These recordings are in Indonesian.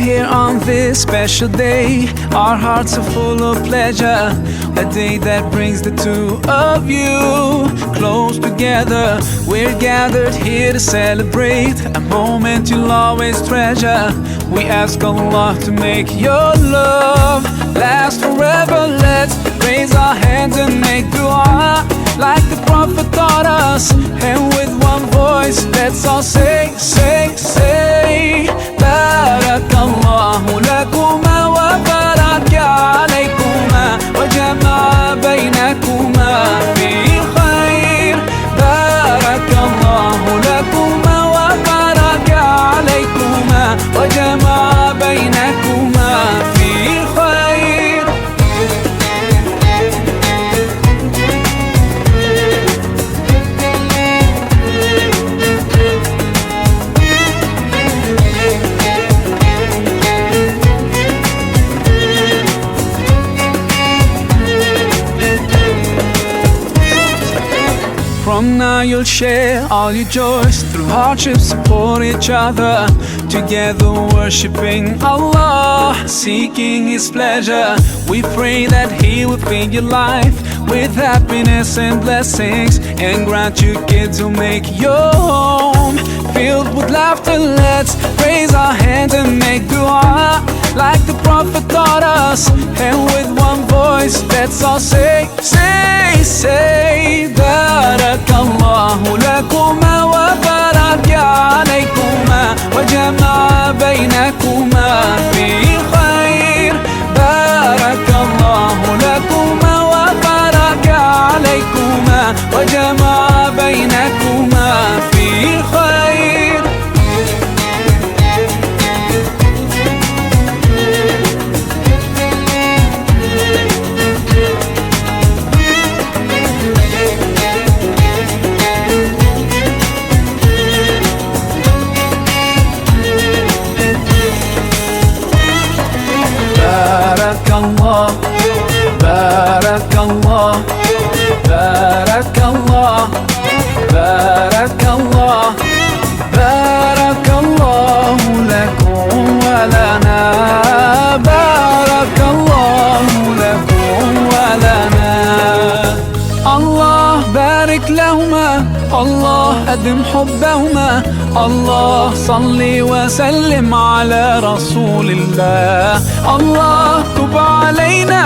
here on this special day. Our hearts are full of pleasure, a day that brings the two of you close together. We're gathered here to celebrate a moment you'll always treasure. We ask Allah to make your love last forever. Let's raise our hands and make dua like the Prophet taught us, and with one voice let's all say, say, say, Barakallahu lakuma wa baraka alaykuma wa jama'a baynakuma fi khair. Barakallahu lakuma wa baraka alaykuma wa jama'a baynakuma fi khair. From now you'll share all your joys, through hardships support each other, together worshiping Allah, seeking His pleasure. We pray that He will fill your life with happiness and blessings, and grant you kids who make your home filled with laughter. Let's raise our hands and make dua like the Prophet taught us, and with one voice let's all say, say, say, Barakallahu lakuma wa baraka alaykuma wa jama'a baynakuma fi khair. Barakallahu lakuma wa baraka alaykuma wa jama'a baynakuma fi khair. Barakallah, Barakallah, Barakallah, Barakallah, Barakallahu lakum wa lana, Barakallahu lakum wa lana. Allah barik lahuma, Allah أدم حبهما. الله صلي وسلم على رسول الله. الله تب علينا،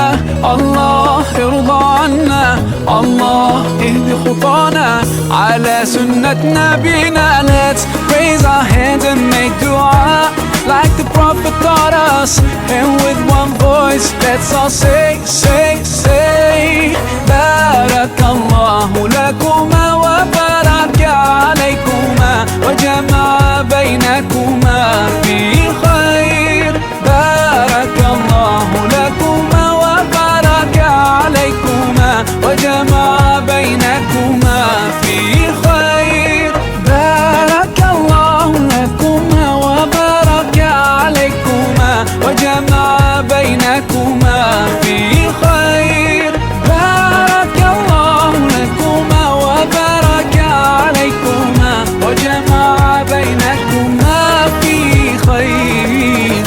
الله ارضى عنا، الله اهد خطانا على سنة نبينا. Let's raise our hands and make dua like the Prophet taught us, and with one voice let's all say, say, say, Barakallahu lakuma wa baraka alaykuma wa jama'a baynakuma fi khair. Barakallahu lakuma wa baraka alaykuma wa jama'a baynakuma fi khair. Barakallahu lakuma wa baraka alaykuma wa jama'a baynakuma fi khair. Barakallahu lakuma wa baraka alaykuma wa jama'a baynakuma fi khair.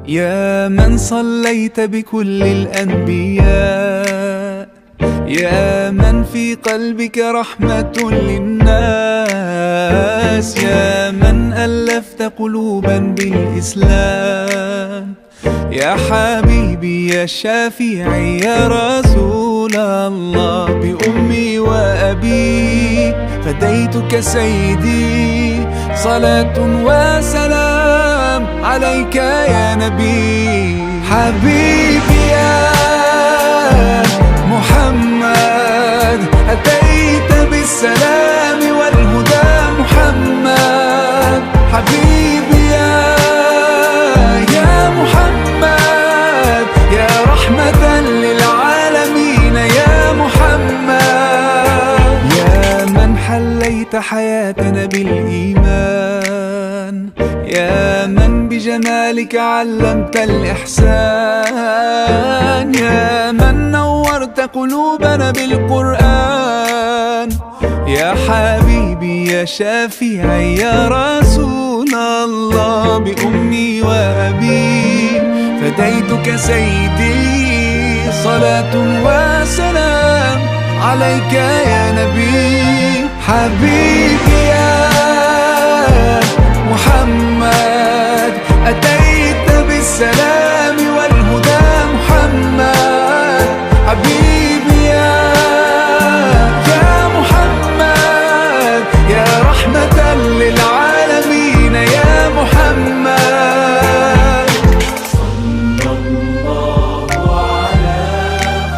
يا من صليت بكل الأنبياء، يا من في قلبك رحمة للناس، يا من ألفت قلوبا بالإسلام، يا حبيبي يا شافعي يا رسول الله، بأمي وأبي فديتك سيدي، صلاة وسلام عليك يا نبي. حبيبي يا محمد أتيت بالسلام والهدى محمد. حبيبي يا محمد يا رحمة للعالمين يا محمد، يا من حليت حياة نبي بجمالك علمت الإحسان، يا من نورت قلوبنا بالقرآن، يا حبيبي يا شافعي يا رسول الله، بأمي وأبي فديتك سيدي، صلاة وسلام عليك يا نبي. حبيبي يا محمد أتيت بالسلام والهدى محمد، حبيبي يا محمد يا رحمة للعالمين يا محمد. صلى الله على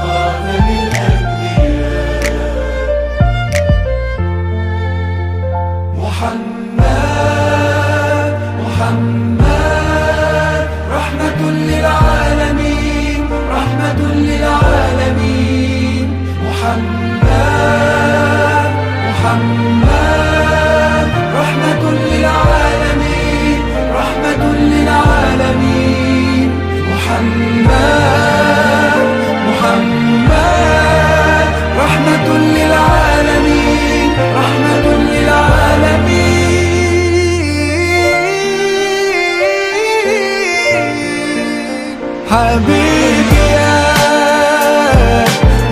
خاتم الأنبياء محمد، محمد رحمة للعالمين، رحمة للعالمين محمد، محمد رحمة للعالمين، رحمة للعالمين محمد، محمد رحمة للعالمين، رحمة للعالمين. حبيبي يا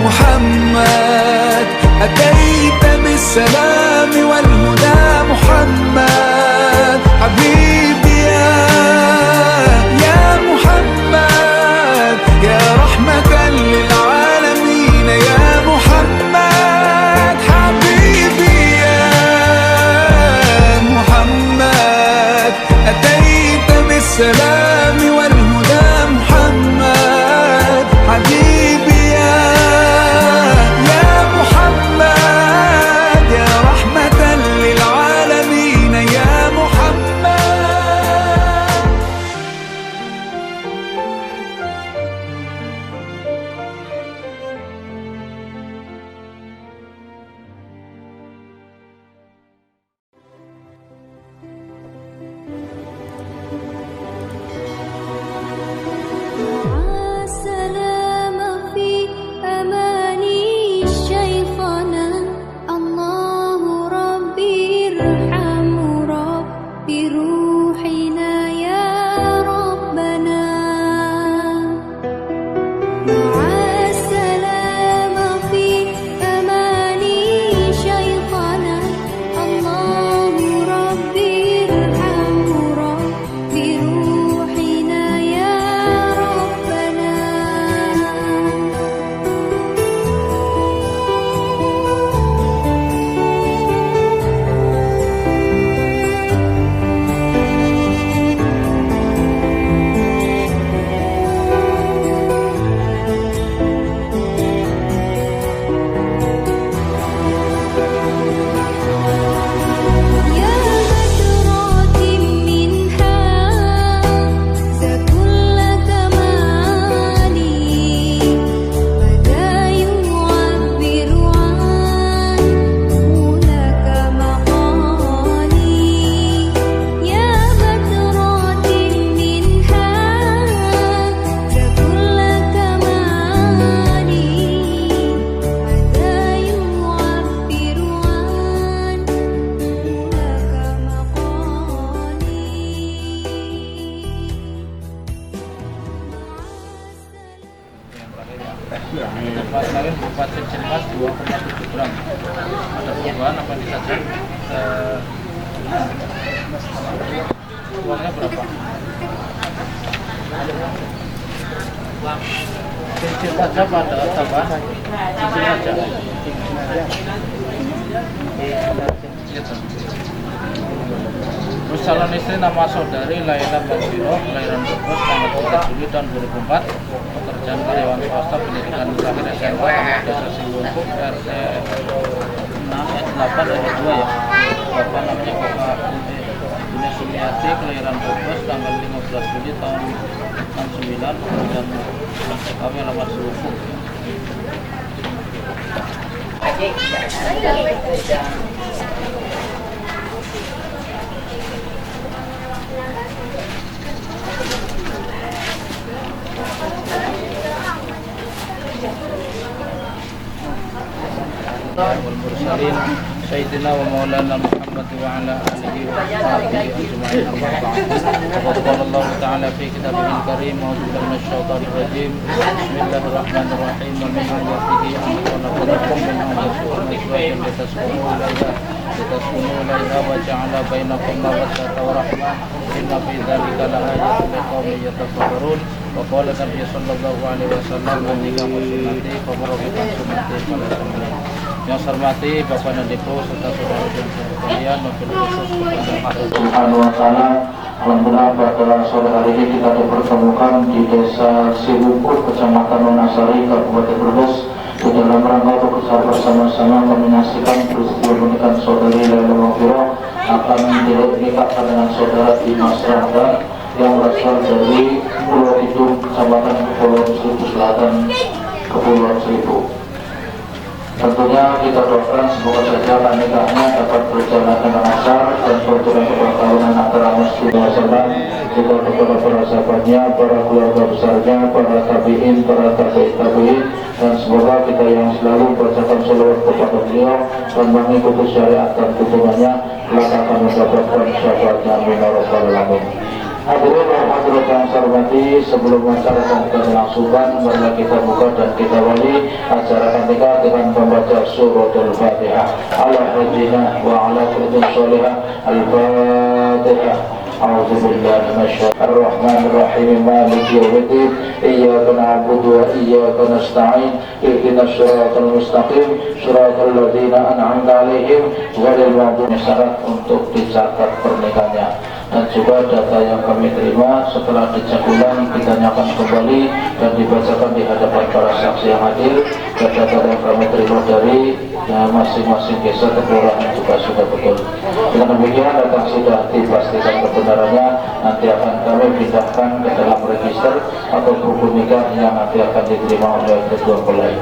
محمد أتيت بالسلام والهدى محمد، حبيبي يا محمد يا رحمة للعالمين يا محمد، حبيبي يا محمد أتيت بالسلام والهدى محمد، حبيبي يا محمد يا رحمة للعالمين يا محمد. السلام في أماني شيخنا، الله ربي ارحم ربي روحنا يا ربنا. مع السلام في أماني شيخنا، الله ربي ارحم ربي روحنا يا ربنا. يا بشرات منها كل كمالي، بدا يعبر عن هناك مقالي. يا بشرات منها كل كمالي، بدا يعبر عن هناك مقالي. Kemarin Kabupaten Cilemas 2,7 gram. Ada perubahan apa saja? Uangnya berapa? Cincin saja pada tambahan. Cincin saja. Gitu. Terus calon istri nama saudari Laila Basiro, kelahiran Brebes, tanggal 3 Juli tahun 2004, pekerjaan karyawan swasta, pendidikan terakhir SMA, alamat desa Singguntuk, RT 6 8 RW 2 ya. Bapak namanya Bapak Bune Sumiati, kelahiran Brebes, tanggal 15 Juli tahun 69, pekerjaan TKW alamat Selupuk. والمرسلين سيدنا ومولانا محمد وعلى آله وصحبه أجمعين أما بعد فقد قال الله تعالى في كتابه الكريم أعوذ بالله من الشيطان الرجيم بسم الله الرحمن الرحيم ومن آياته أن خلق لكم من أنفسكم أزواجا لتسكنوا إليها وجعل بينكم مودة ورحمة إن في ذلك لآيات لقوم يتفكرون وقال النبي صلى الله عليه وسلم النikahu sunnati faman ragiba an sunnati falaysa minni. Yang saya hormati Bapak Nadiku serta saudara-saudara sekalian, wabil khusus kepada Allah Subhanahu wa taala. Alhamdulillah pada sore hari ini kita dipertemukan di Desa Siwukur, Kecamatan Nonasari, Kabupaten Brebes, di dalam rangka untuk bersama-sama menyaksikan peristiwa pernikahan saudari Laila Maghfirah akan dinikahkan dengan saudara Dimas Ramdan yang berasal dari Pulau Kidul, Kecamatan Kepulauan Seribu Selatan, Kepulauan Seribu. Tentunya kita doakan semoga saja pernikahannya dapat berjalan dengan lancar dan berjalan keberkahan antara muslim wasallam, juga kepada para sahabatnya, para keluarga besarnya, para tabiin, para tabiin, dan semoga kita yang selalu bacakan selawat kepada beliau dan mengikuti syariat dan tuntunannya, maka akan mendapatkan syafaatnya. Amin ya rabbal alamin. Hadirin dan hadirat yang saya hormati, sebelum acara kita dilangsungkan, marilah kita buka dan kita wali acara pernikahan dengan membaca suratul Fatihah. Ala hajjina wa ala kulli sholihah. Al-Fatihah. A'udzu billahi minasyaitonir rahmanir rahim. Maliki yaumiddin. Iyyaka na'budu wa iyyaka nasta'in. Ihdinas shiratal mustaqim. Shiratal ladzina an'amta 'alaihim ghairil maghdubi. Syarat untuk dicatat pernikahannya dan juga data yang kami terima setelah dicek ulang kita nyatakan kembali dan dibacakan di hadapan para saksi yang hadir, dan data yang kami terima dari masing-masing desa kelurahan juga sudah betul. Dengan demikian data sudah dipastikan kebenarannya, nanti akan kami pindahkan ke dalam register atau buku nikah yang nanti akan diterima oleh kedua mempelai.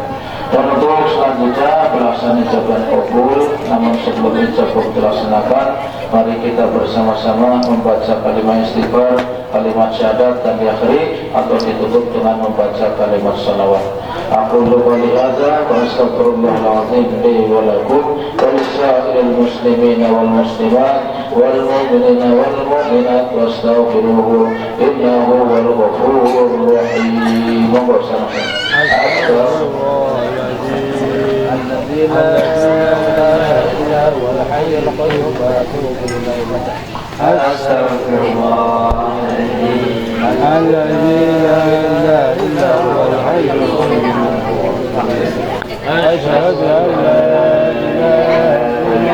Dan untuk selanjutnya pelaksanaan ijabah kabul, namun sebelum ijabah dilaksanakan, mari kita bersama-sama membaca kalimat istighfar, kalimat syahadat, dan diakhiri atau ditutup dengan membaca kalimat salawat. Aku qouli hadza wa astaghfirullahal azim li wa lakum wa lisa'iril muslimina wal muslimat wal mu'minina wal mu'minat wastaghfiruhu innahu huwal ghafurur rahim. Monggo sama-sama. الذي لا إله إلا هو الحي القيوم وأتوب إليه. أستغفر الله الذي لا إله إلا هو الحي القيوم. أشهد أن لا إله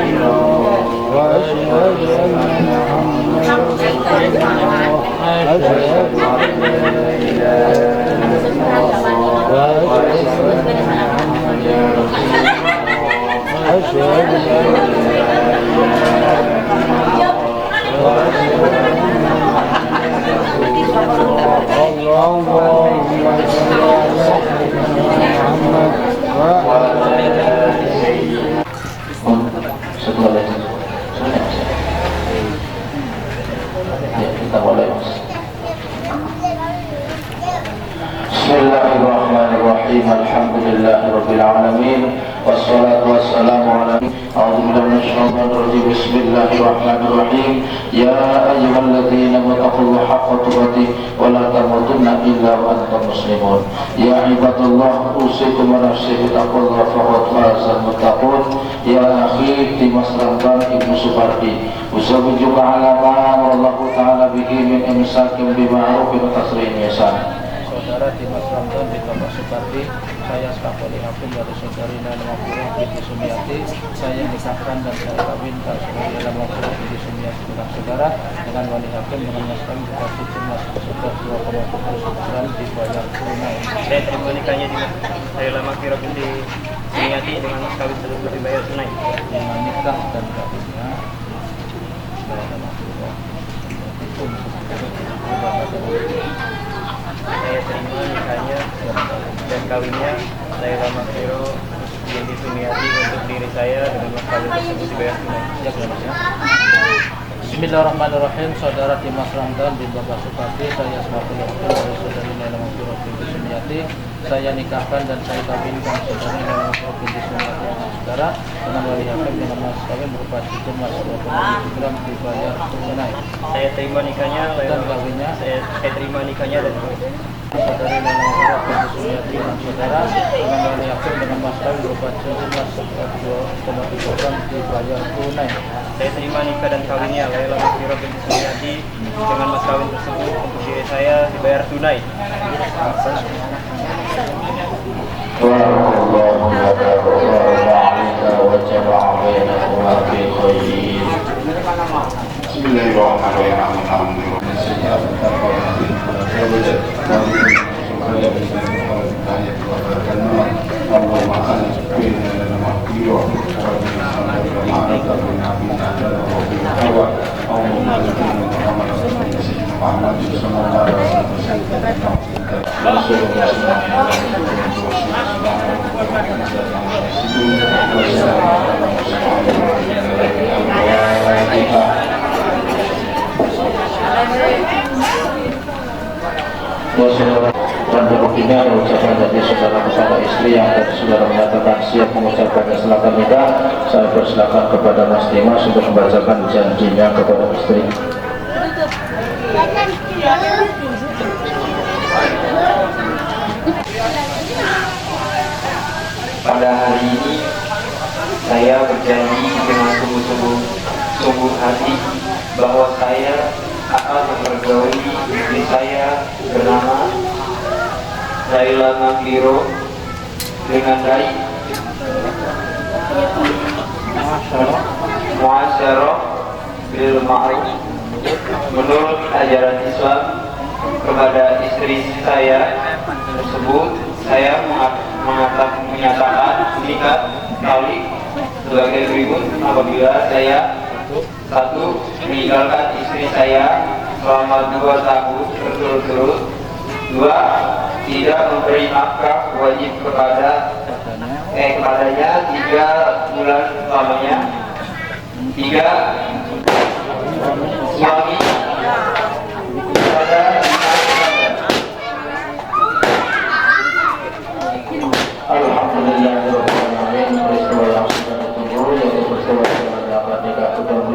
إلا الله وأشهد أن محمدا رسول الله. أشهد أن لا إله إلا الله وأشهد أن محمدا رسول الله. أشهد أن لا إله إلا الله وأشهد أن محمدا رسول الله. اللهم صل على سيدنا محمد وعلى آله. Ya, kita mulai, Mas. Bismillahirrahmanirrahim. Alhamdulillahirabbil alamin. Wassalatu wassalamu ala a'udzu billahi minasyaitonir rajim. Bismillahirrahmanirrahim. Ya ayyuhalladzina amanu haqqa tuqatih wa la tamutunna illa wa antum muslimun. Ya ibadallah, usikum wa nafsi bittaqwallah faqad fazal muttaqun. Ya akhi Dimas Ramdan Ibnu Supardi, usabijuka ala ma amarallahu ta'ala bihi min imsakin bima'rufin wa tasrihin ihsan. Saudara Dimas Ramdan bin Bapak Supardi, saya selaku wali hakim dari saudari Laila Maghfirah binti Sumiati, saya nikahkan dan saya kawinkan saudari Laila Maghfirah binti Sumiati dengan saudara dengan wali hakim dengan mas kawin dikasih cuma sebesar 2,7 dibayar tunai. Saya terima nikahnya di Laila Maghfirah binti Sumiati dengan mas kawin tersebut dibayar tunai. Dengan nikah dan kawinnya Laila Maghfirah Saya terima nikahnya dan kawinnya Laila Maghfirah binti Sumiati untuk diri saya dengan mas kawin tersebut dibayar tunai. Ya, benar, ya. Bismillahirrahmanirrahim. Saudara Dimas Ramdan bin Bapak Supati, saya sebagai wakil dari saudari Laila Mahfirah binti Sumiati, saya nikahkan dan saya kawinkan saudari Laila Mahfirah binti Sumiati dengan saudara dengan wali hakim dengan mas kawin berupa cincin emas 2,7 gram dibayar tunai. Saya terima nikahnya Dan kawinnya saya terima nikahnya dan kawinnya. saudari Laila Mahfirah binti Sumiati dengan saudara dengan wali hakim dengan mas kawin berupa cincin emas 2,7 gram dibayar tunai. Saya terima nikah dan kawinnya Laila Mahfirah binti Sumiati dengan mas kawin tersebut untuk diri saya dibayar tunai. Barakallahu laka wa barakallahu wa jama'a bainahuma fi khairin. Dan berikutnya ucapan dari saudara kepada istri yang tadi saudara menyatakan siap mengucapkan silakan nikah. Saya persilakan kepada Mas Dimas untuk membacakan janjinya kepada istri. Pada hari ini saya berjanji dengan sungguh hati bahwa saya akan mempergauli istri saya bernama Laila Mahfirah dengan baik, muasyarah bil ma'ruf menurut ajaran Islam. Kepada istri saya tersebut saya menyatakan nikah taulik sebagai berikut. Apabila saya 1. meninggalkan istri saya selama 2 tahun berturut-turut. 2. tidak memberi nafkah wajib kepadanya 3 bulan lamanya. 3. suami pada Alhamdulillahirrahmanirrahim. Peristiwa yang sudah ditunggu yaitu peristiwa akad nikah kedua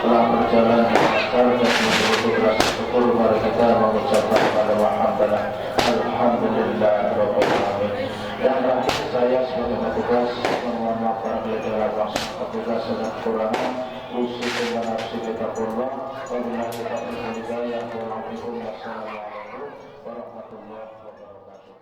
telah berjalan dengan lancar dan betul-betul rasa syukur. Mari kita mengucapkan kepada Alhamdulillah. Alhamdulillahirrahmanirrahim. Dan terakhir saya sebagai petugas memohon maaf apabila dalam melaksanakan tugas ada kekurangan. Usi dengan nafsi kita kurban. Wabillahi taufiq wal hidayah. Wassalamualaikum warahmatullahi wabarakatuh.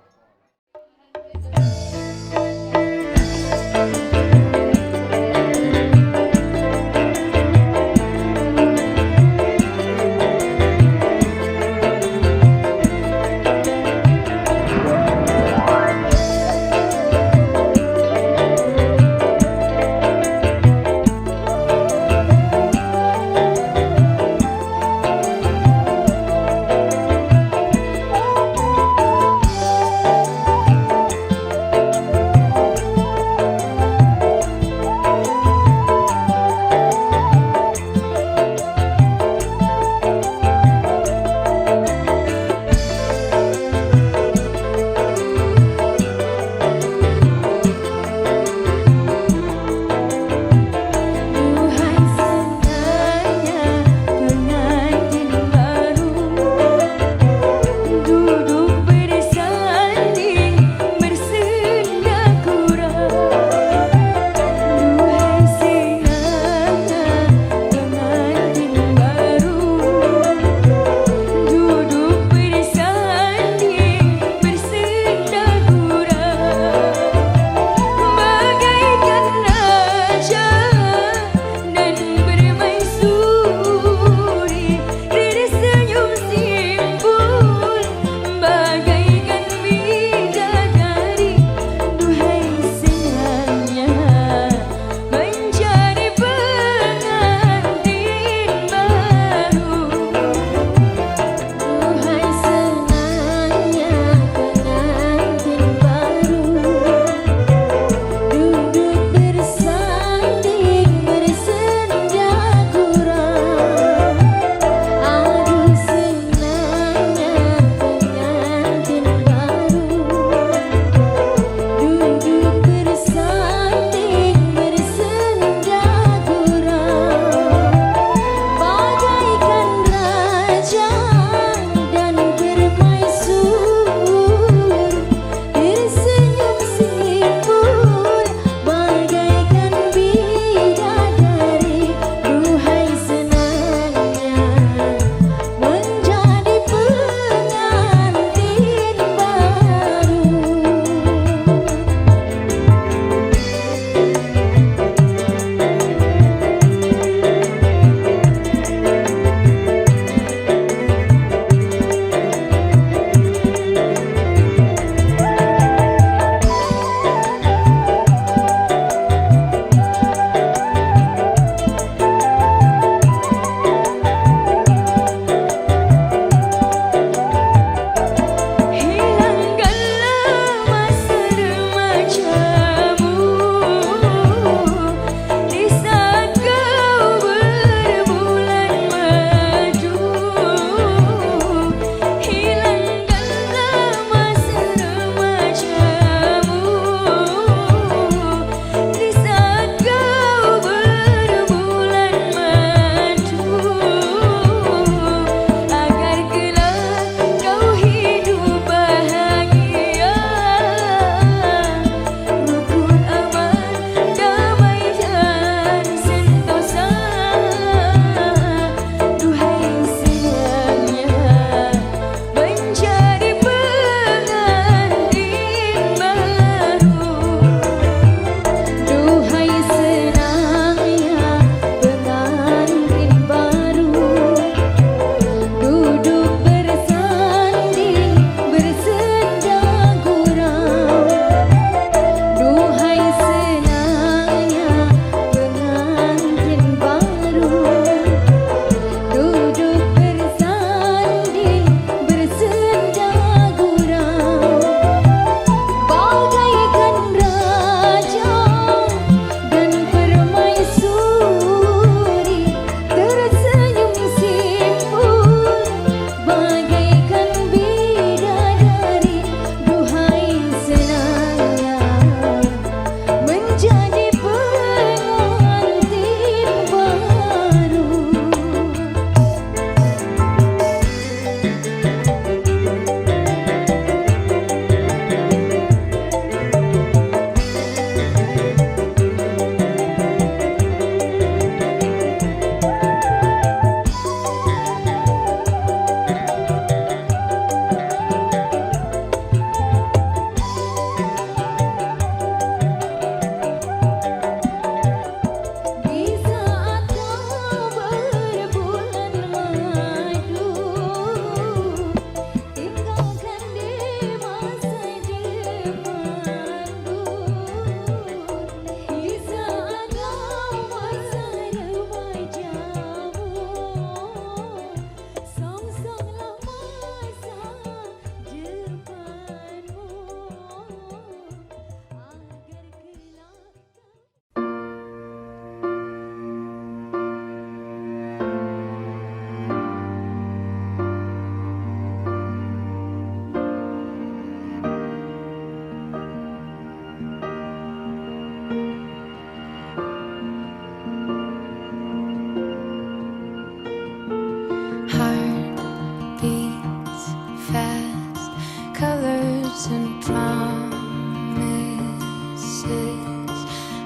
and promises.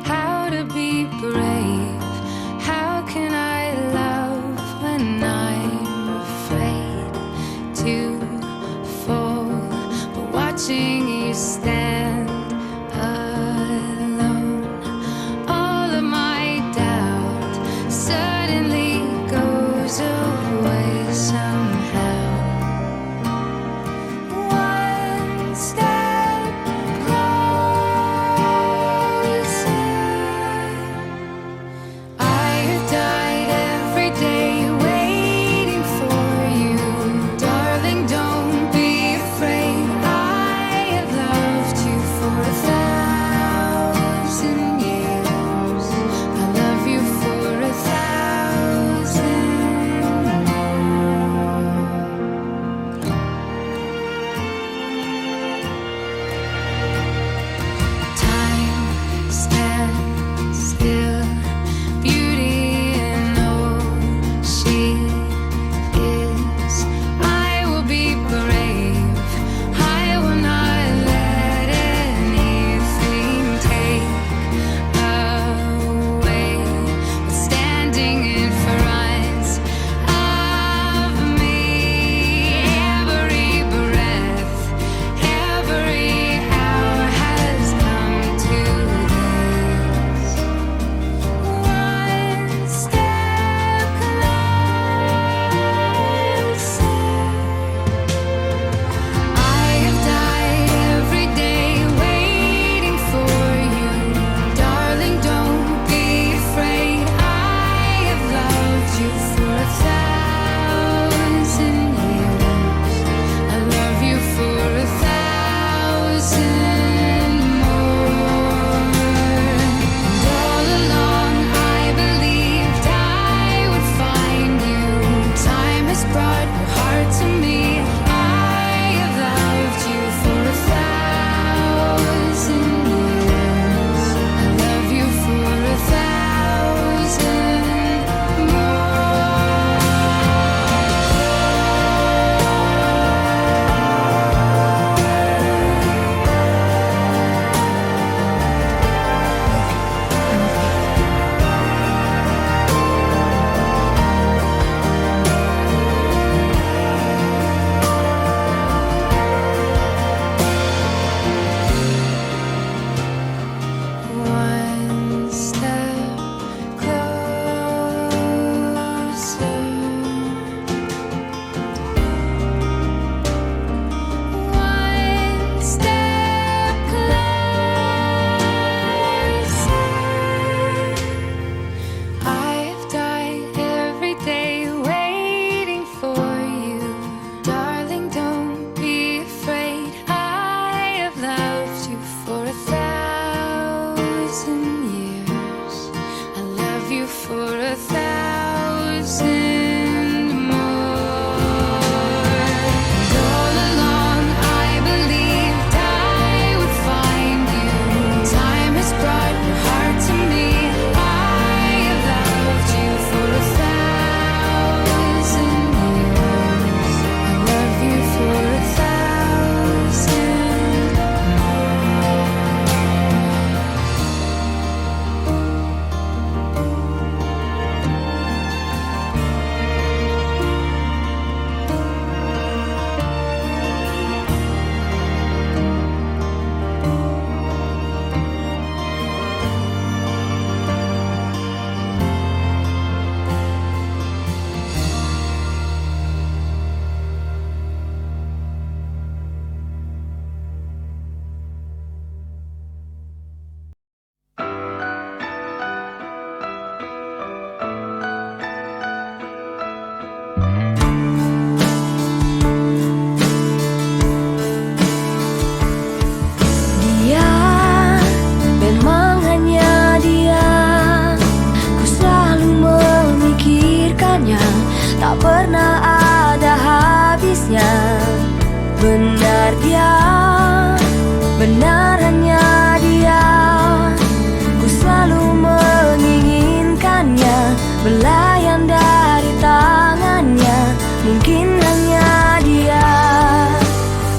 How to be brave? How can I love when I'm afraid to fall? But watching you stand alone, all of my doubt suddenly goes away somehow. One step closer. I have died every day waiting for you. Darling, don't be afraid. I have loved you for 1,000 years. I love you for 1,000 more. Time stands still. Beauty in all she is. I will be brave. I will not let anything take away what's standing in front of me. Every breath, every hour has come to this. One step closer. I have died every day waiting for you. Darling, don't be afraid. I have loved you for 1,000 years. I love you for 1,000 more. And all along I believed I would find you. Time has brought your heart to me. I have loved you for 1,000 years. I love you for 1,000 One step closer. One step closer. I have died every day waiting for you. Darling, don't be afraid. I have loved you for 1,000 years. I love you for 1,000 more. And all along I believed I would find you. Time has brought your heart to me. I have loved you for 1,000 years. I love you for 1,000 Dia memang hanya dia. Ku selalu memikirkannya, tak pernah ada habisnya. Benar dia, benar hanya dia. Ku selalu menginginkannya, belayan dari tangannya. Mungkin hanya dia,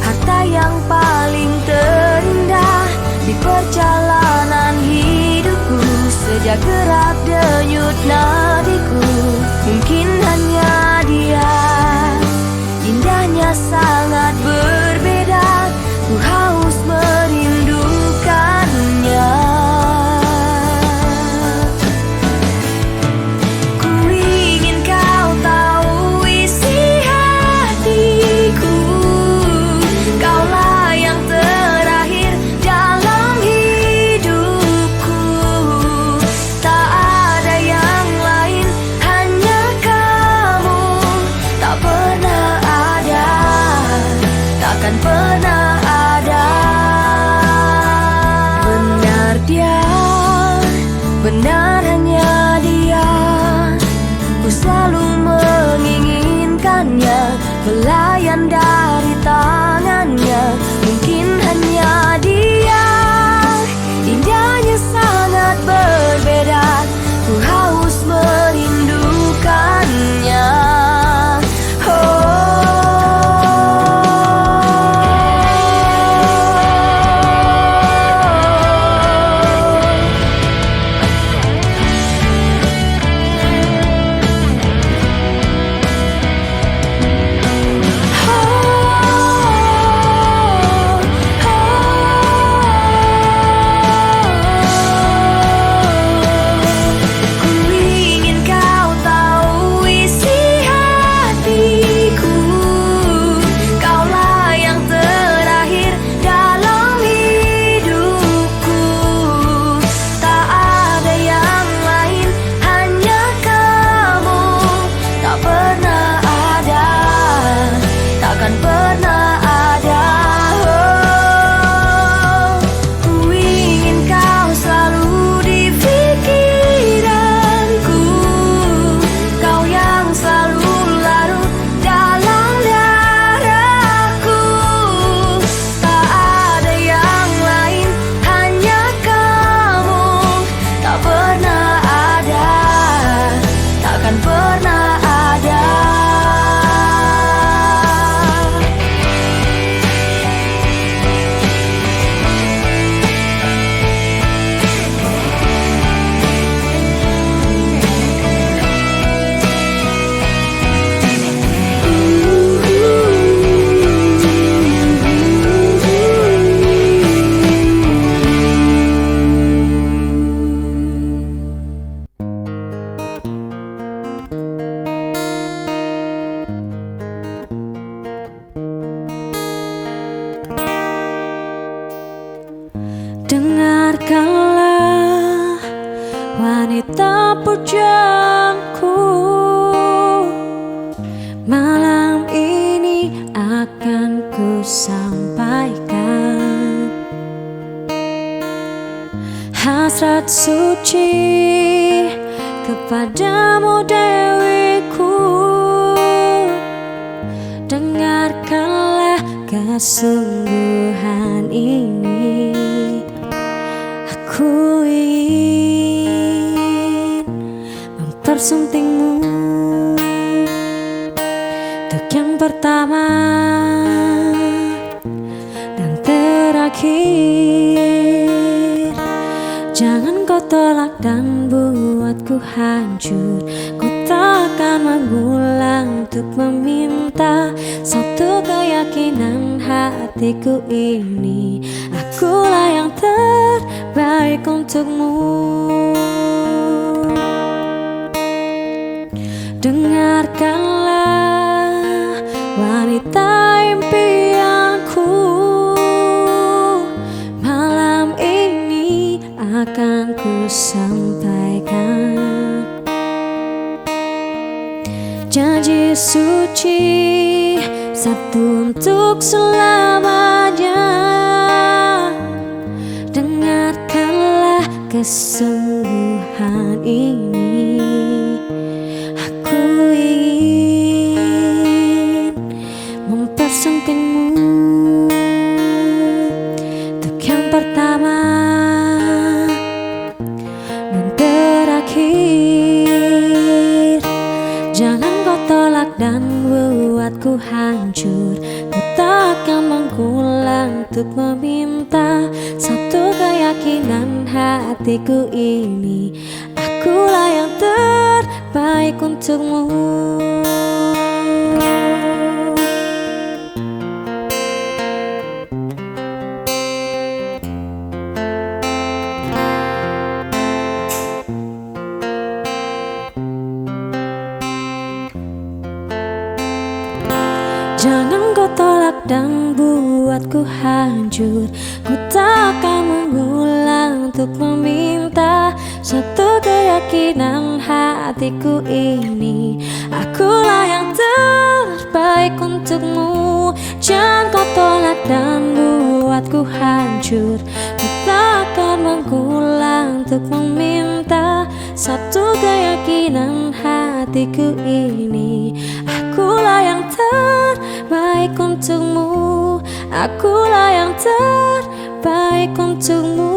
harta yang paling indahnya sangat berbeda. Ku haus merindukannya. Ku ingin kau tahu isi hatiku. Kaulah yang terakhir dalam hidupku. Tak ada yang lain, hanya kamu. Tak pernah ada, takkan pernah ada. Benar dia, benar hanya dia. Ku selalu menginginkannya, belayan dari tangannya. Mungkin hanya dia, indahnya sangat berbeda. Ku haus merindukannya. Dengarkanlah wanita pujaanku. Malam ini akan ku sampaikan hasrat suci kepadamu Dewiku. Dengarkanlah kesungguhan ini. Aku ingin mempersuntingmu untuk yang pertama dan terakhir. Jangan kau tolak dan buatku hancur. Ku takkan mengulang untuk meminta satu keyakinan hatiku ini. Akulah yang terbaik untukmu. Dengarkanlah wanita impianku. Malam ini akan ku sampaikan janji suci satu untuk selamanya. Dengarkanlah kesungguhan ini. Aku ingin mempersuntingmu untuk yang pertama dan terakhir. Jangan kau tolak dan buatku hancur. Ku takkan mengulang untuk meminta satu keyakinan hatiku ini. Akulah yang terbaik untukmu. tolak dan buatku hancur. Ku takkan mengulang untuk meminta satu keyakinan hatiku ini. Akulah yang terbaik untukmu. Jangan kau tolak dan buatku hancur. Ku takkan mengulang untuk meminta satu keyakinan hatiku ini. Akulah yang terbaik untukmu. Akulah yang terbaik untukmu.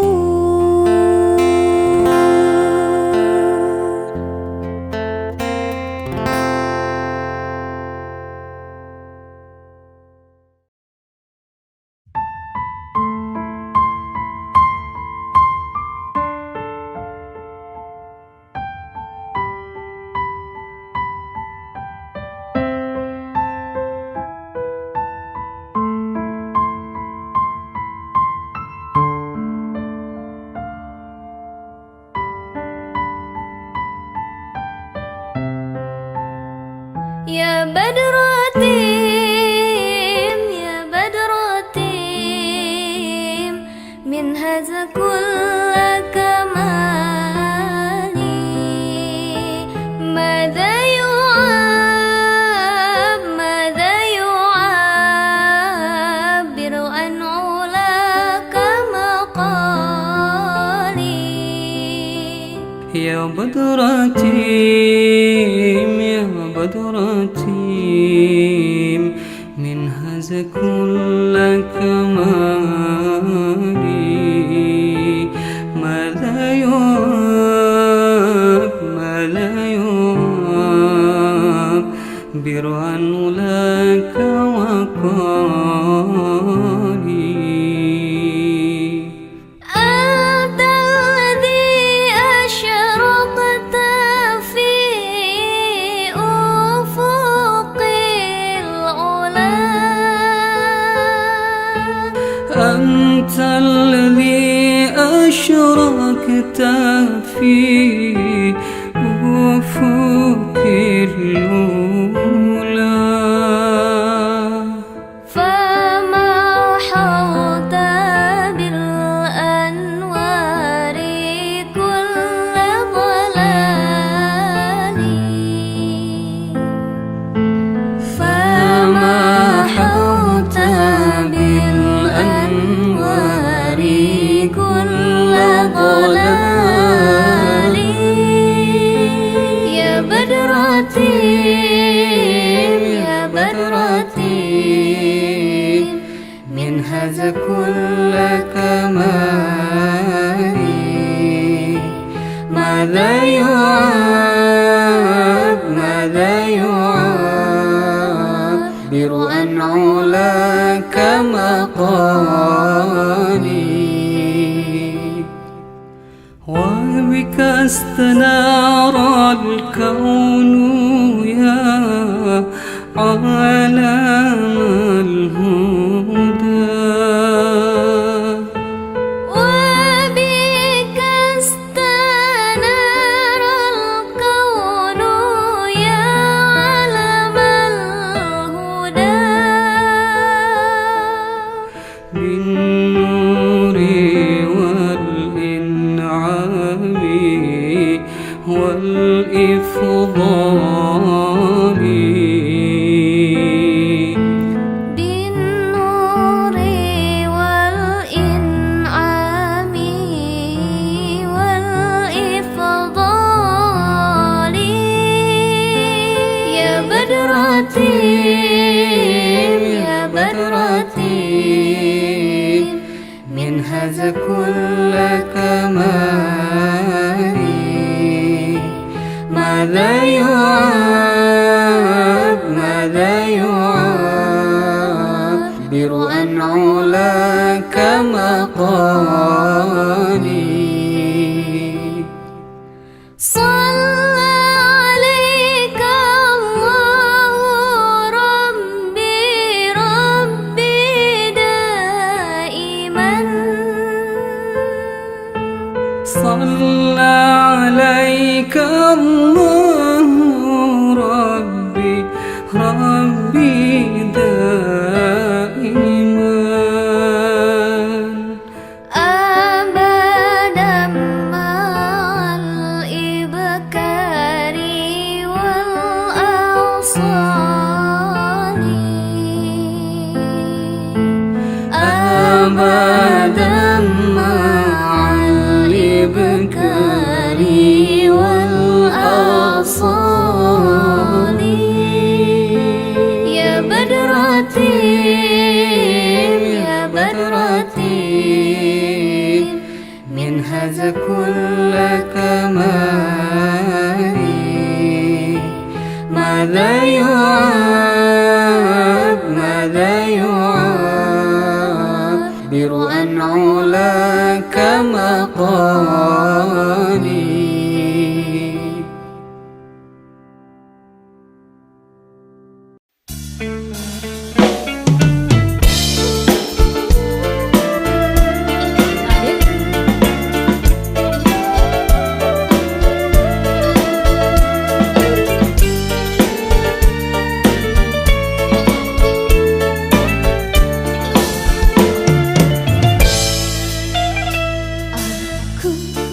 Ya Badrotim, ya Badrotim, min haza kulla kamali. Mada yu'abbiru an ulaka maqali. Ya Badrotim, ya Badrotim, min haza kulla kamali. Mada yu'abbiru an ulaka waqali. أنت الذي أشرقت في أفق الأولى. فما حوت بالأنوار كل ضلال. فما حوت بالأنوار كل ضلال. يا بدرتين، يا بدرتين، من هذا كل كمالي. ماذا يعبر عن علاك مقالي. وبك استنار الكون يا عالم الهدى. وبك استنار الكون يا علم الهدى. بالنور والإنعام والإفضال. بالنور والإنعام والإفضال. يا بدرتين، يا بدرتين، من هذا كل كمالي. ماذا يعبر عن علاك مقالي. صلى عليك الله ربي ربي دائما. صلى عليك الله ربي ربي دائما. أبدا مع الإبكار والآصال يا بدرتي يا بدرتي من هذا كل كمالي ماذا يعبر عن علاك مقالي Aku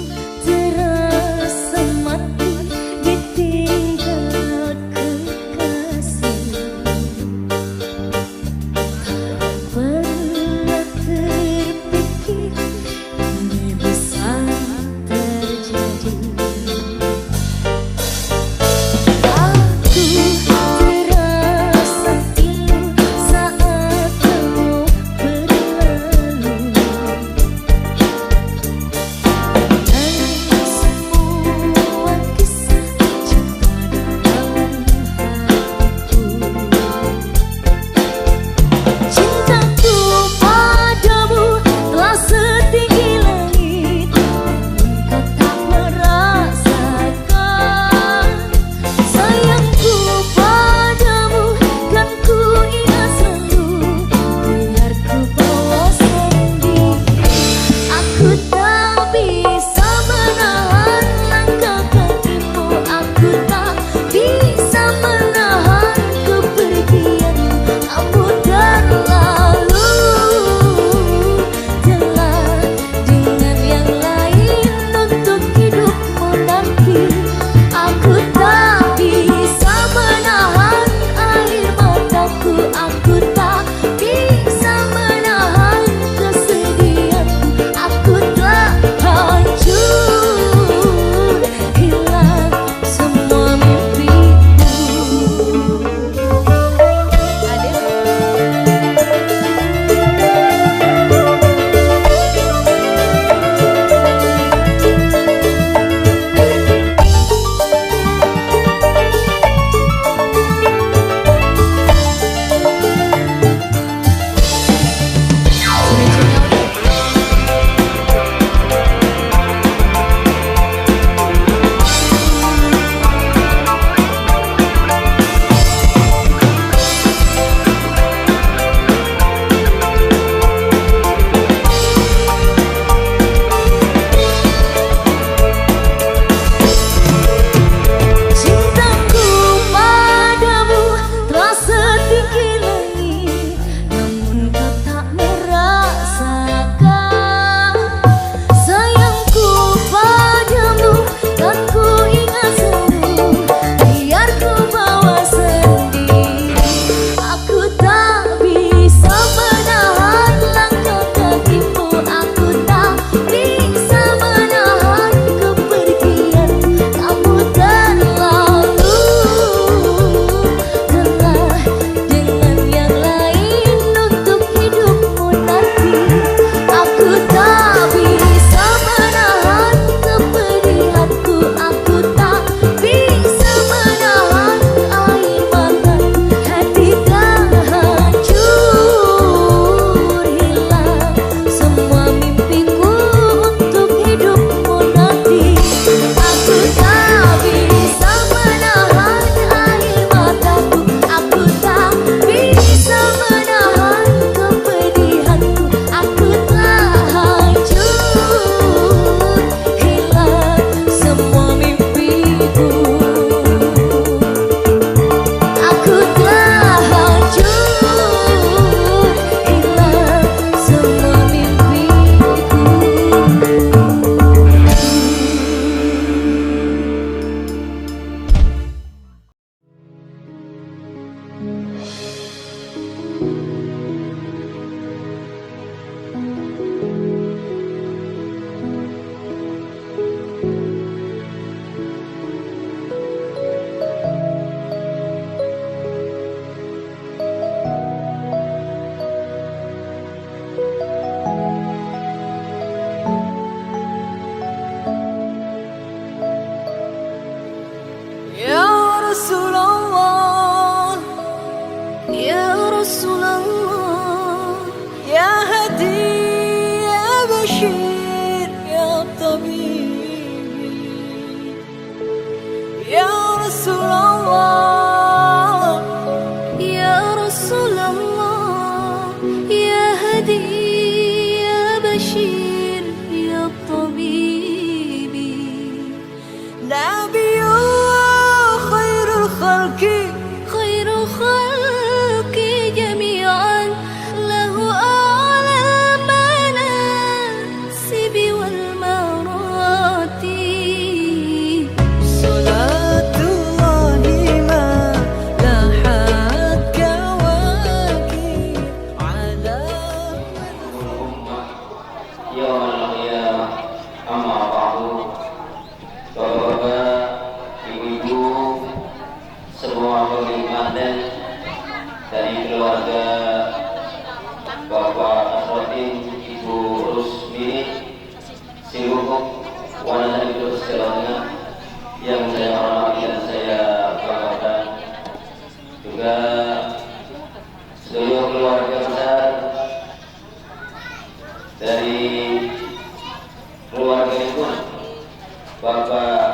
Bapak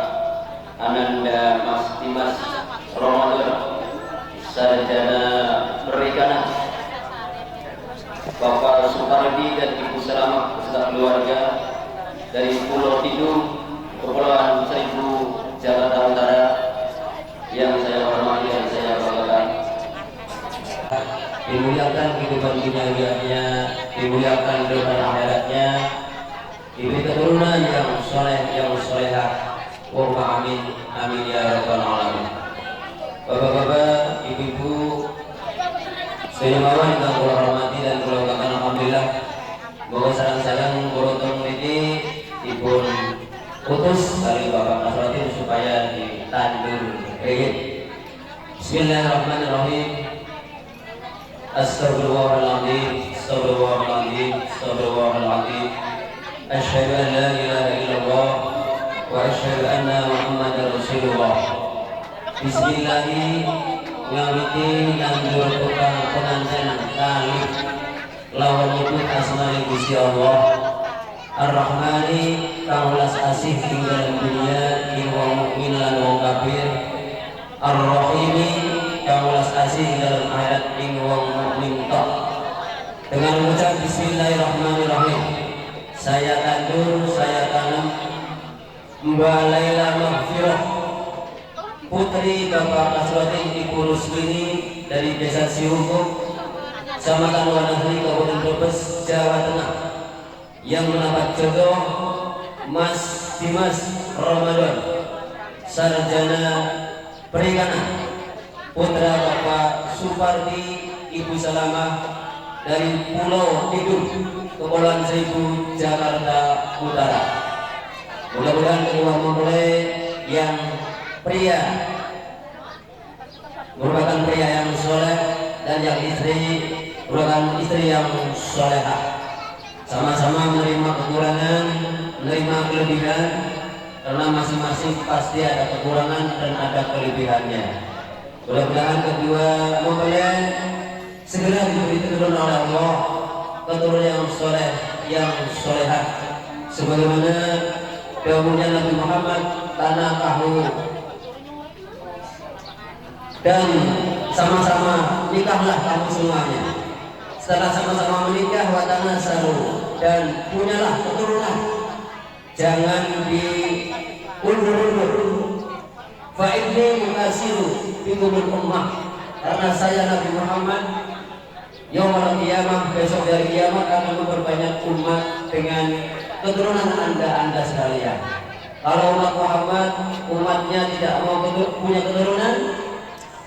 Ananda Mas Dimas Ramadan, sarjana perikanan, Bapak Supardi dan Ibu Selamat beserta keluarga dari Pulau Tidung, Kepulauan Seribu, Jakarta Utara, yang saya hormati dan saya banggakan. Dimuliakan kehidupan duniawinya, dimuliakan kehidupan akhiratnya, diberi keturunan yang soleh, yang solehah. Wa amin, amin ya rabbal alamin. Bapak-bapak, ibu-ibu, senimawan yang kula hormati dan kula banggakan, alhamdulillah, bahwa sareng-sareng beruntung ini dipun utus dari Bapak Nasruddin supaya ditandur reyet. Bismillahirrahmanirrahim. Astagfirullahaladzim, astagfirullahaladzim, astagfirullahaladzim. Asyhadu an la ilaha illallah wa asyhadu anna Muhammadar Rasulullah. Bismillahi ngawiti nandur tukang penganten kali lawan nyebut asmaul Gusti Allah Ar-Rahmani kang welas asih ing dalem dunya ing wong mukmin lan wong kafir, Ar-Rahimi kang welas asih ing dalem akhirat ing wong mukmin tok. Dengan mengucap bismillahirrahmanirrahim, saya tandur, saya tanam Mbak Laila Maghfirah, putri Bapak Nasruddin Ibu Rusmini dari Desa Sihukum, Kecamatan Wanahri, Kabupaten Brebes, Jawa Tengah, yang mendapat jodoh Mas Dimas Ramadan, sarjana perikanan, putra Bapak Supardi Ibu Salamah dari Pulau Tidung, Kepulauan Seribu, Jakarta Utara. Mudah-mudahan kedua mempelai yang pria merupakan pria yang soleh dan yang istri merupakan istri yang solehah, sama-sama menerima kekurangan, menerima kelebihan, karena masing-masing pasti ada kekurangan dan ada kelebihannya. Mudah-mudahan kedua mempelai segera diberi keturunan oleh Allah, keturunan yang soleh, yang solehah, sebagaimana dahulunya Nabi Muhammad, tanah kahlu, dan sama-sama nikahlah kamu semuanya. Setelah sama-sama menikah, watana saru, dan punyalah keturunan, jangan diundur-undur. Fa'idni mukasiru bikumul ummah, karena saya Nabi Muhammad yaumul qiyamah, besok dari kiamat akan memperbanyak umat dengan keturunan anda sekalian. Kalau umat Muhammad, umatnya tidak mau punya keturunan,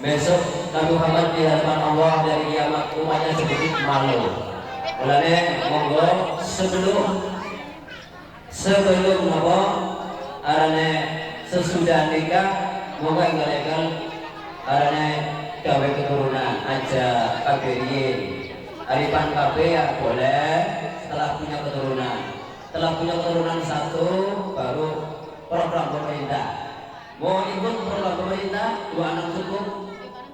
besok Nabi Muhammad di hadapan Allah dari kiamat umatnya sedikit malu. Mulane monggo sebelum apa arane sesudah nikah, monggo enggal-enggal arane gawe keturunan aja kaberin. Aripan kabeh ya boleh setelah punya keturunan. Setelah punya keturunan satu, baru program pemerintah. Mau ikut program pemerintah, 2 anak cukup,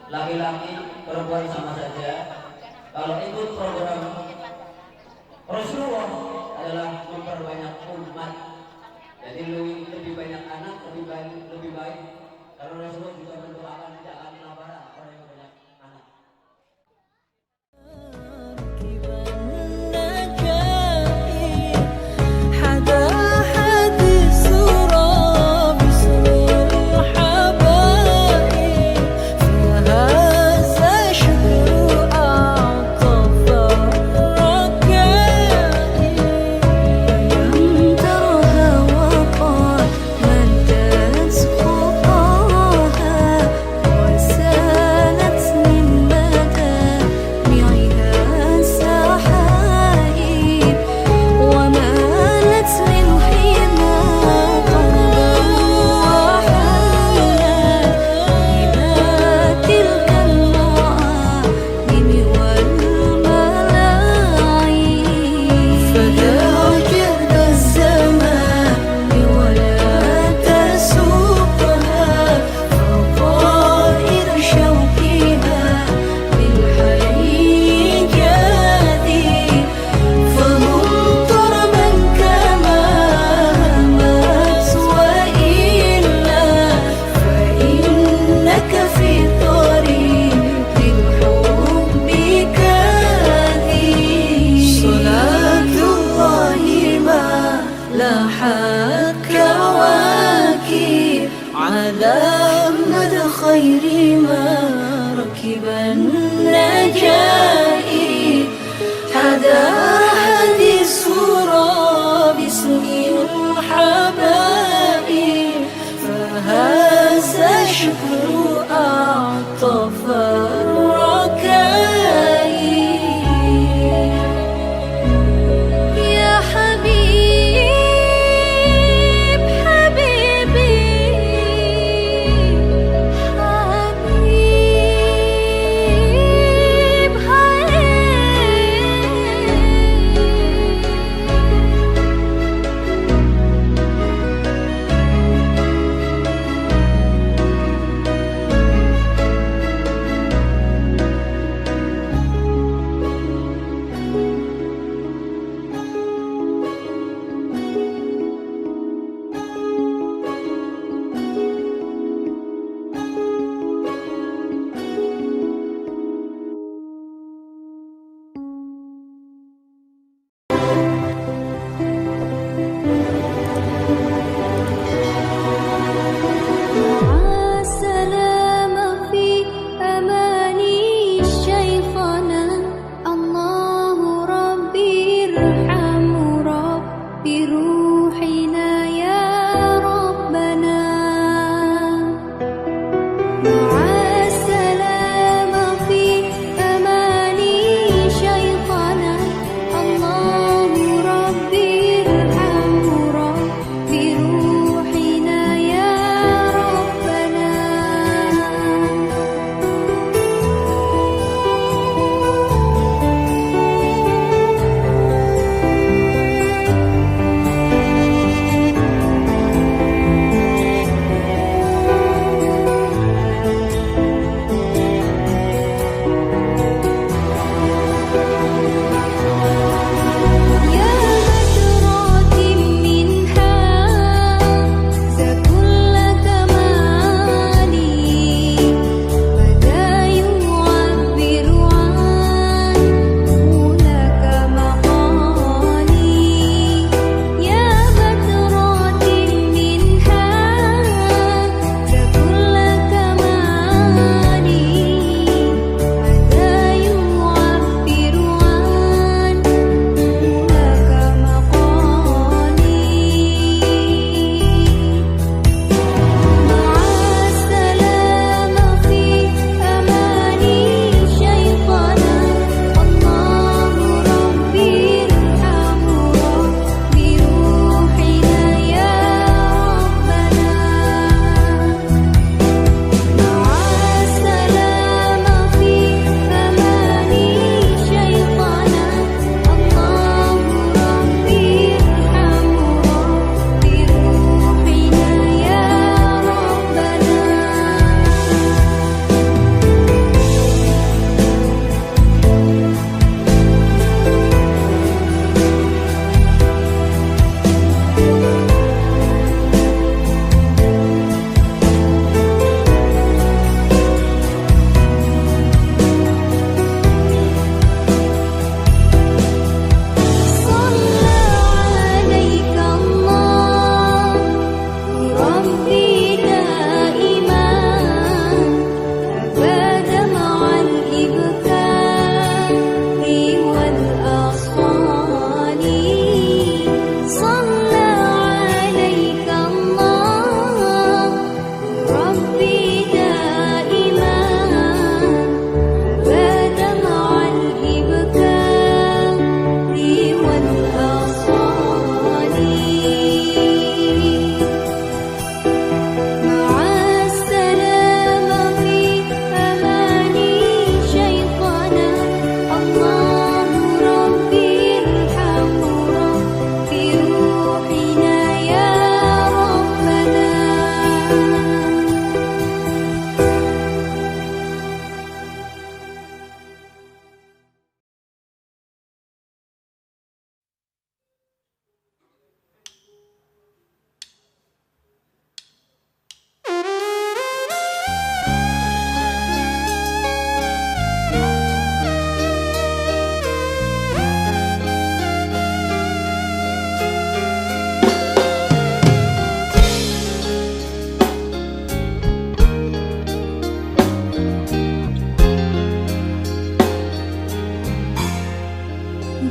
laki-laki, perempuan sama saja. Kalau ikut program Rasulullah adalah memperbanyak umat. Jadi lebih banyak anak, lebih baik. Karena Rasulullah juga mendoakan tidak akan kelaparan orang yang banyak anak. وسقطها هذا هذه الصورة باسم الحبائب فهذا شكر أعطف الركائب يا حبيب حبيبي حبيب حبيب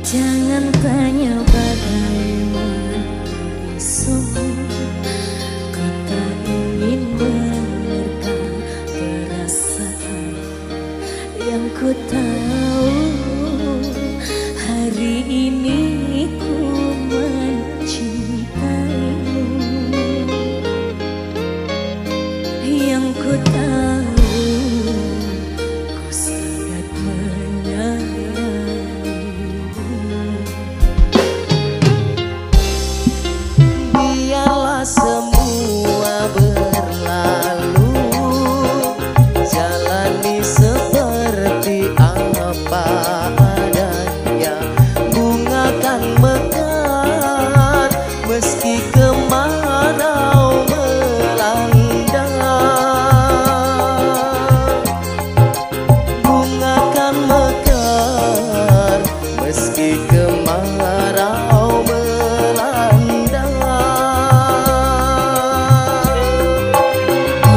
Jangan tanya bagaimana esok, ku tak ingin menerka perasaan yang ku tahu. Hari ini ku mencintaimu, yang ku tahu ku sangat menyayangimu. Biarlah semua berlalu, jalani seperti apa adanya. Bunga kan mekar meski kemarau melanda. Bunga kan mekar meski kemarau melanda.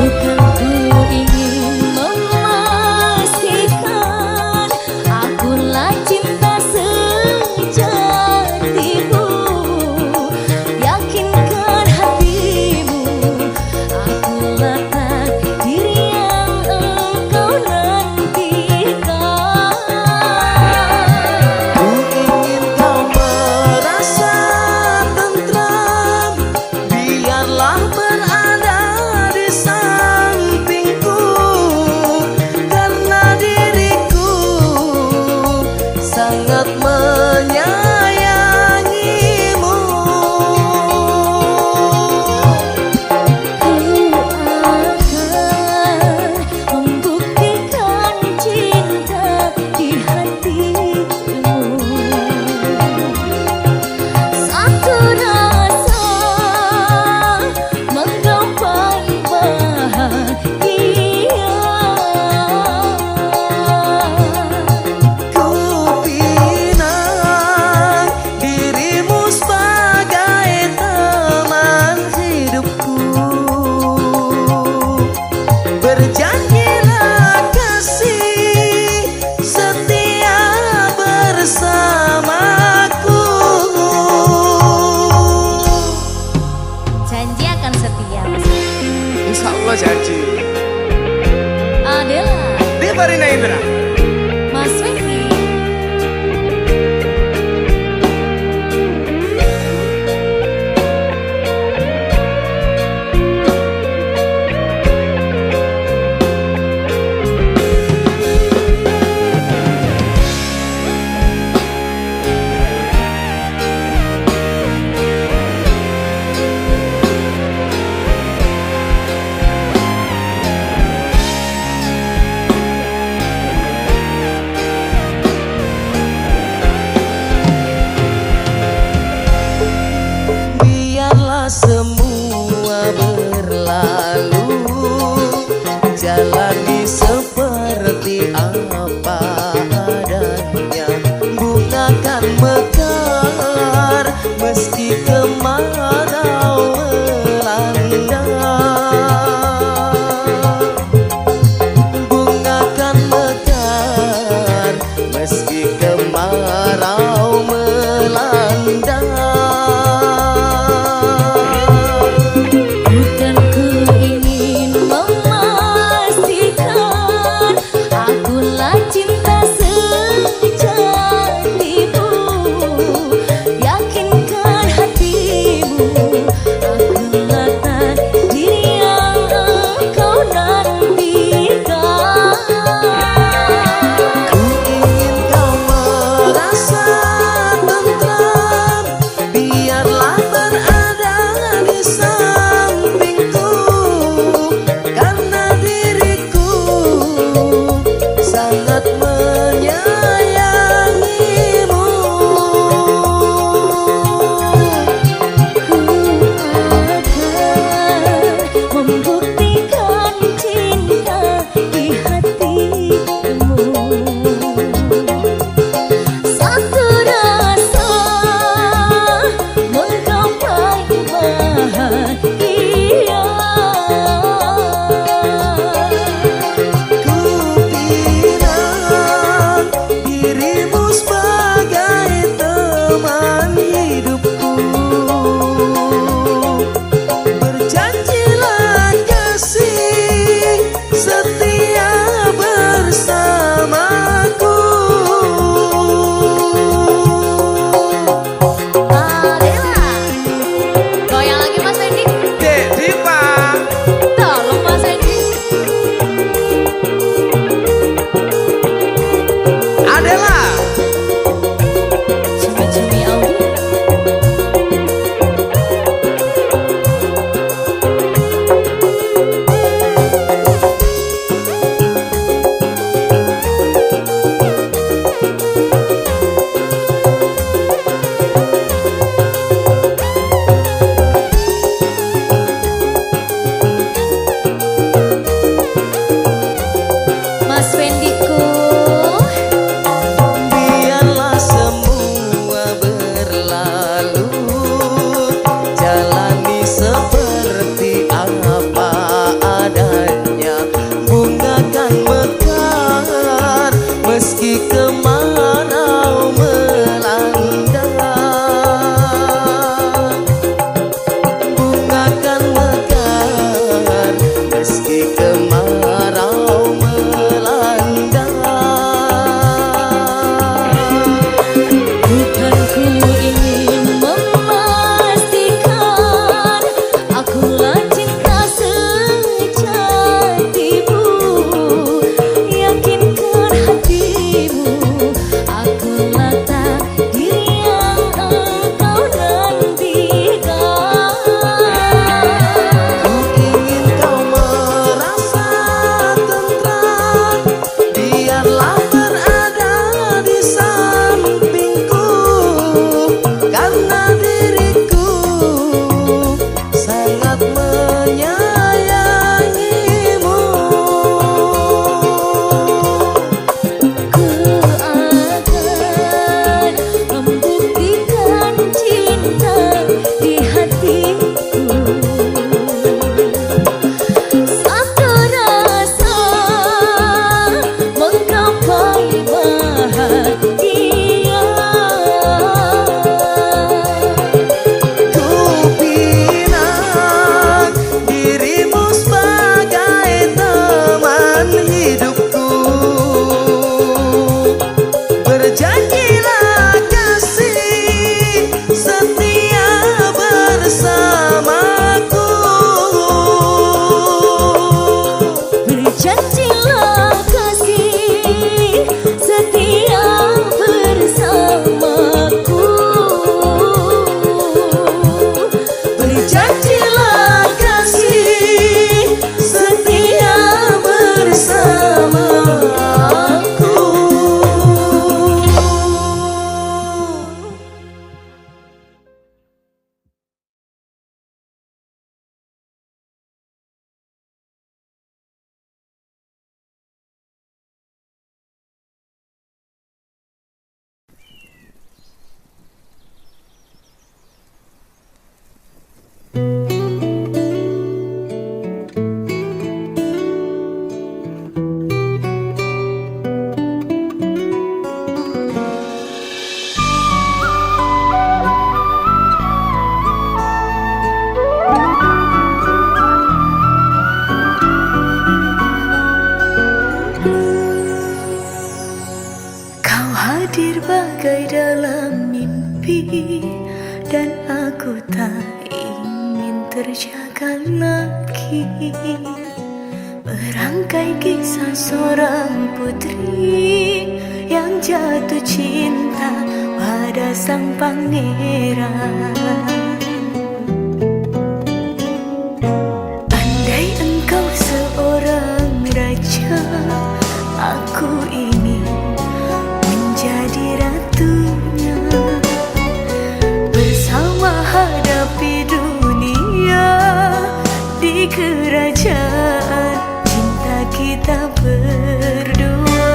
Bukan ku ingin memastikan akulah cinta sejatimu. Yakinkan hatimu, akulah takdir yang engkau nantikan. Ku ingin kau merasa tentram, biarlah berada di sampingku, karena diriku sangat menyayangimu. Ku akan membuktikan cinta di hatimu. Satu rasa menggapai bahagia. Ku pinang dirimu sebagai teman hidupku. Berjanjilah kasih setia bersamaku. Janji akan setia. Insya Allah janji. Adela, Dia Farina Indra. Mas Vicky. mimpi dan aku tak ingin terjaga lagi. Merangkai kisah seorang putri yang jatuh cinta pada sang pangeran. Andai engkau seorang raja, aku ingin menjadi ratunya. Bersama hadapi dunia di kerajaan cinta kita berdua.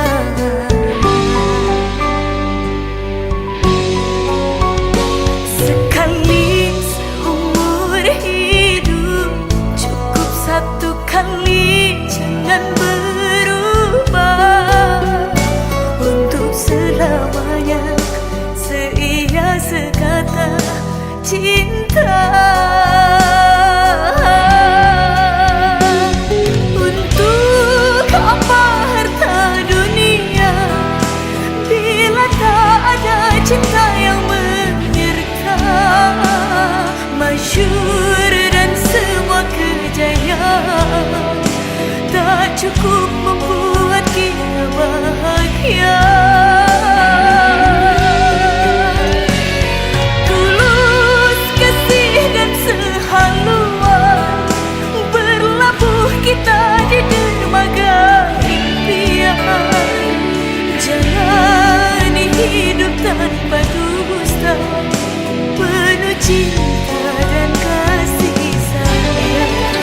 Sekali seumur hidup, cukup satu kali, jangan berubah. Untuk selamanya seia sekata cinta. Untuk apa harta dunia bila tak ada cinta yang menyerta. Masyhur dan semua kejayaan tak cukup membuat kita bahagia. Tulus kasih dan sehaluan, berlabuh kita di dermaga impian. Jalani hidup tanpa dusta, penuh cinta dan kasih sayang.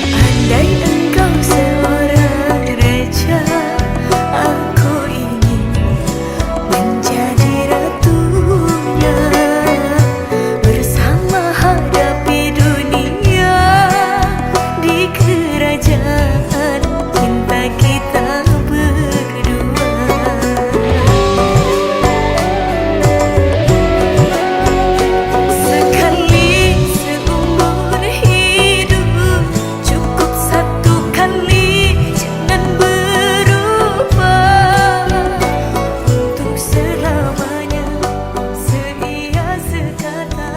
Andai engkau seorang raja, aku ingin menjadi ratunya. Bersama hadapi dunia di kerajaan cinta kita berdua. Sekali seumur hidup, cukup satu kali, jangan berubah. Untuk selamanya seia sekata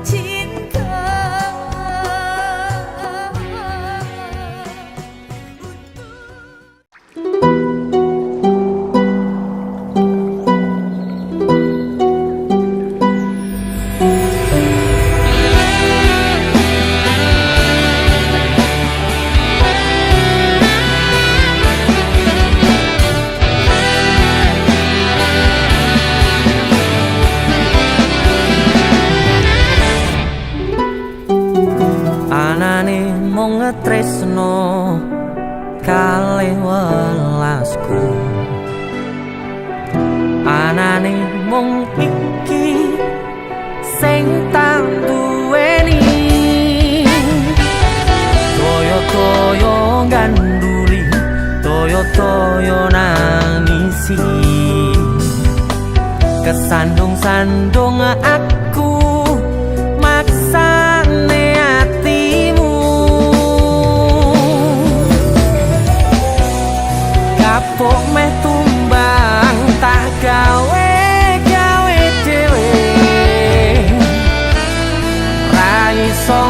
cinta. Anane mung ngetresno kalih welasku. Anane mung iki sing tak duweni. Toyo-toyo ganduli, toyo-toyo nangisi. Kesandung-sandung aku maksane hatimu. Kapok meh tumbang tak gawe dhewe. Ra iso